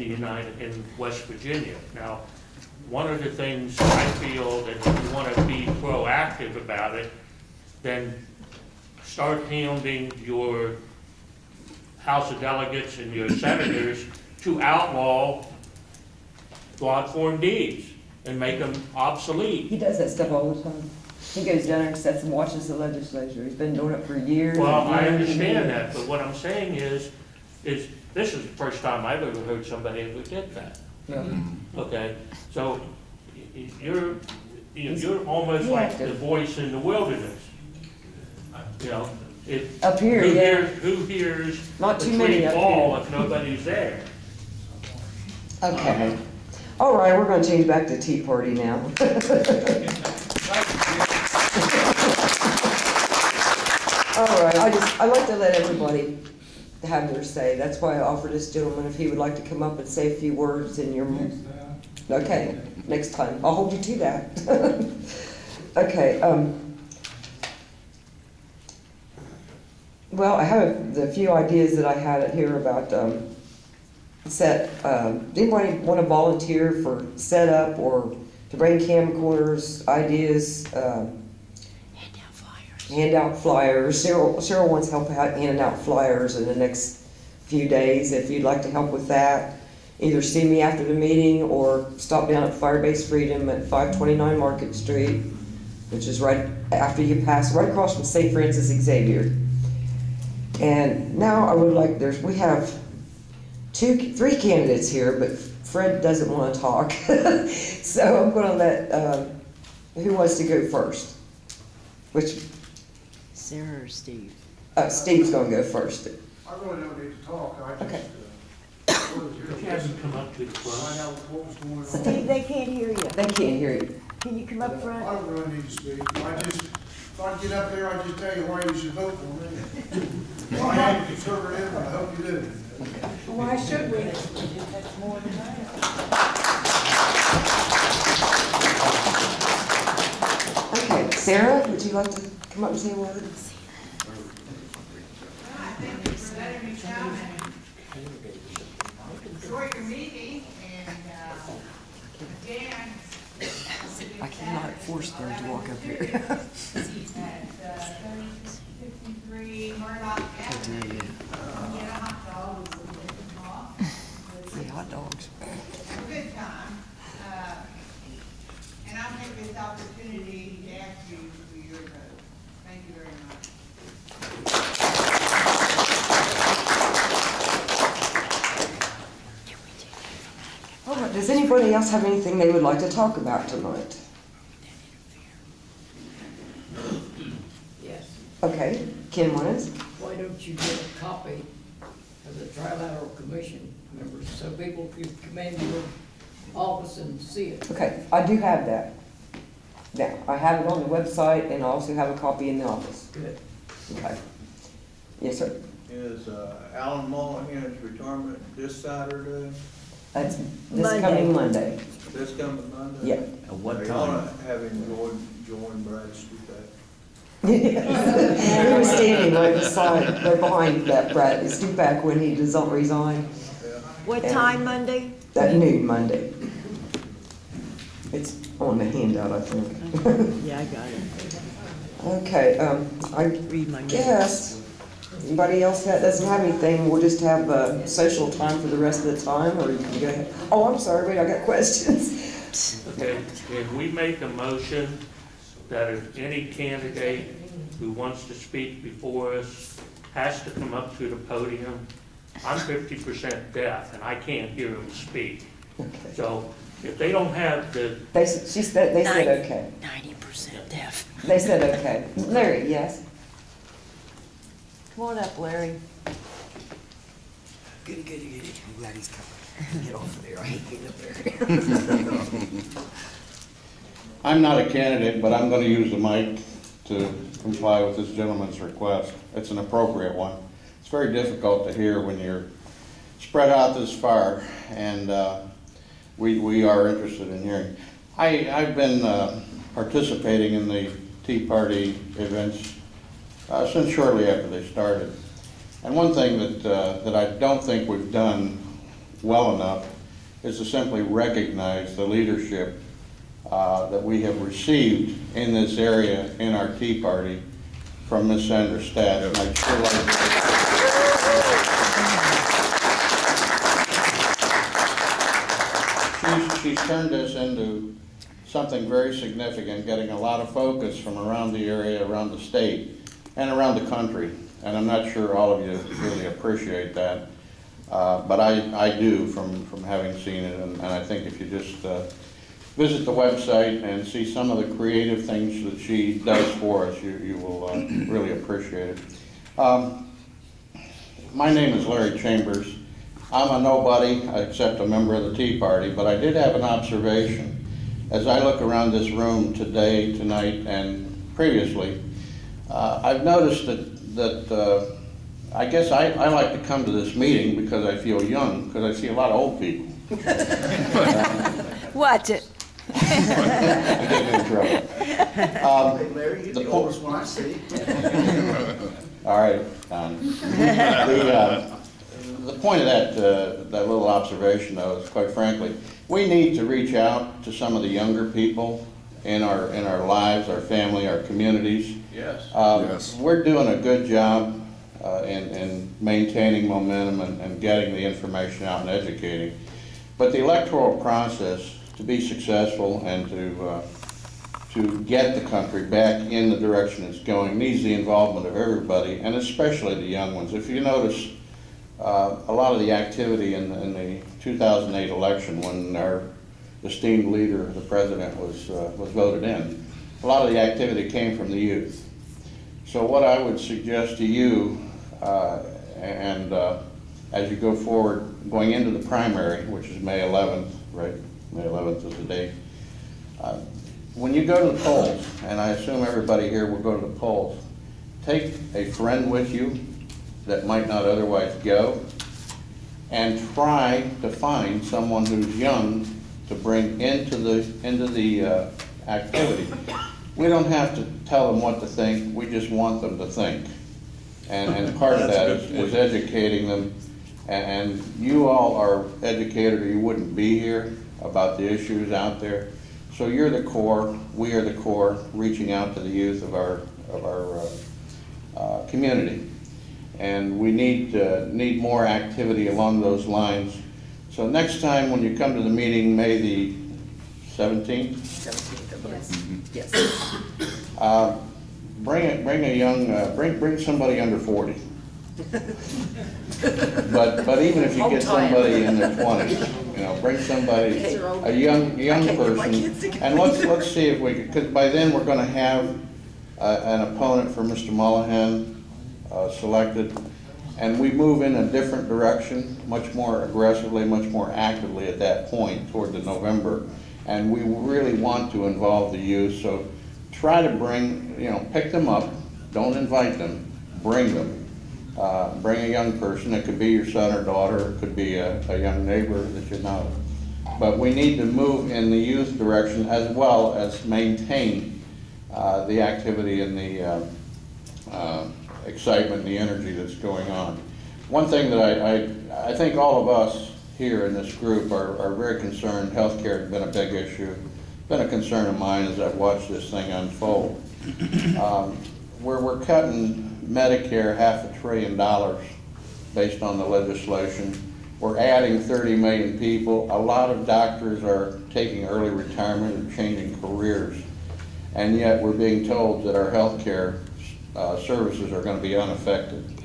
in West Virginia. Now, one of the things I feel that if you want to be proactive about it, then start hounding your House of Delegates and your senators to outlaw blood form deeds and make them obsolete. He does that stuff all the time. He goes down there and sits and watches the legislature. He's been doing it for years. Well, I understand that, but what I'm saying is this is the first time I've ever heard somebody who did that. Yeah. Okay, so you're almost like the voice in the wilderness. You know, up here, who hears not the too many tree up fall here if nobody's there? Okay. All right, we're going to change back to Tea Party now. All right, I like to let everybody have their say. That's why I offered this gentleman if he would like to come up and say a few words in your... Okay, next time. I'll hold you to that. Okay. Well, I have the few ideas that I had here about anybody want to volunteer for setup or to bring camcorders, ideas, hand out flyers. Cheryl wants help out handing out flyers in the next few days. If you'd like to help with that, either see me after the meeting or stop down at Firebase Freedom at 529 Market Street, which is right after you pass, right across from St. Francis Xavier. And now I would like, we have three candidates here, but Fred doesn't want to talk. So I'm going to let, who wants to go first? Which? Sarah or Steve? Steve's going to go first. I really don't need to talk. I just, okay. He hasn't come up to the front. Steve, they can't hear you. They can't hear you. Can you come up front? I don't really need to speak. If I get up there, I just tell you why you should vote for me. I am conservative, and I hope you do. Why should we? That's more than Okay, Sarah, would you like to come up and say a word? Thank you for letting me come and enjoy your meeting, and again, I cannot force them to walk up here. at 3053 Murdoch Avenue. Get a hot dog. Free hot dogs. A good time. And I'll take this opportunity to ask you for your vote. Thank you very much. All right, does anybody else have anything they would like to talk about tonight? Yes. Okay, Ken Wines. Why don't you get a copy of the Trilateral Commission members so people can come into your office and see it? Okay, I do have that. Now, I have it on the website and I also have a copy in the office. Good. Okay. Yes, sir. Is Alan Mulligan's retirement this Saturday? That's this coming Monday. This coming Monday? Yeah. At what time? Have him join Brad Stupak. He was standing right beside, right behind that Brad Stupak when he resigned. What time Monday? At noon Monday. It's on the handout, I think. Yeah, I got it. Okay, I Read my guess anybody else that doesn't have anything, we'll just have social time for the rest of the time, or you can go ahead. Oh, I'm sorry, wait, I got questions. Okay, if we make a motion that if any candidate who wants to speak before us has to come up to the podium, I'm 50% deaf and I can't hear them speak. Okay. So if they don't have the... They said okay. 90% deaf. They said okay. Larry, yes? Come on up, Larry. Goody. I'm glad he's coming. Get off of there. I hate getting up there. I'm not a candidate, but I'm going to use the mic to comply with this gentleman's request. It's an appropriate one. It's very difficult to hear when you're spread out this far, and we are interested in hearing. I've been participating in the Tea Party events since shortly after they started. And one thing that I don't think we've done well enough, is to simply recognize the leadership that we have received in this area in our Tea Party from Ms. Sandra Stadt. And I'd sure like she's turned this into something very significant, getting a lot of focus from around the area, around the state, and around the country. And I'm not sure all of you really appreciate that, but I do from having seen it. And I think if you just visit the website and see some of the creative things that she does for us, you will really appreciate it. My name is Larry Chambers. I'm a nobody except a member of the Tea Party, but I did have an observation. As I look around this room today, tonight, and previously, I've noticed that I guess I like to come to this meeting because I feel young, because I see a lot of old people. Watch it. I get in trouble. Hey, Larry, you're the oldest one I see. All right, Don. The point of that little observation, though, is quite frankly, we need to reach out to some of the younger people in our lives, our family, our communities. Yes. Yes. We're doing a good job in maintaining momentum and getting the information out and educating. But the electoral process, to be successful and to get the country back in the direction it's going, needs the involvement of everybody, and especially the young ones. If you notice, a lot of the activity in the 2008 election, when our esteemed leader, the president, was voted in, a lot of the activity came from the youth. So what I would suggest to you, as you go forward, going into the primary, which is May 11th, right? May 11th is the date. When you go to the polls, and I assume everybody here will go to the polls, take a friend with you that might not otherwise go, and try to find someone who's young to bring into the activity. We don't have to tell them what to think, we just want them to think. And part of that is educating them. And you all are educated or you wouldn't be here about the issues out there. So you're the core, we are the core, reaching out to the youth of our community. And we need more activity along those lines. So next time when you come to the meeting, May the 17th? 17th, I believe. Yes. Bring somebody under 40. But even if you get somebody in their 20s, bring somebody, a young person, and let's see if we can, because by then we're going to have an opponent for Mr. Mullahan selected, and we move in a different direction, much more aggressively, much more actively at that point toward the November, and we really want to involve the youth. So try to bring, pick them up, don't invite them, bring them. Bring a young person. It could be your son or daughter, it could be a young neighbor that you know. But we need to move in the youth direction as well as maintain the activity and the excitement and the energy that's going on. One thing that I think all of us here in this group are very concerned. Healthcare has been a big issue. It's been a concern of mine as I've watched this thing unfold. We're cutting Medicare $500 billion based on the legislation. We're adding 30 million people. A lot of doctors are taking early retirement and changing careers. And yet we're being told that our health care services are going to be unaffected.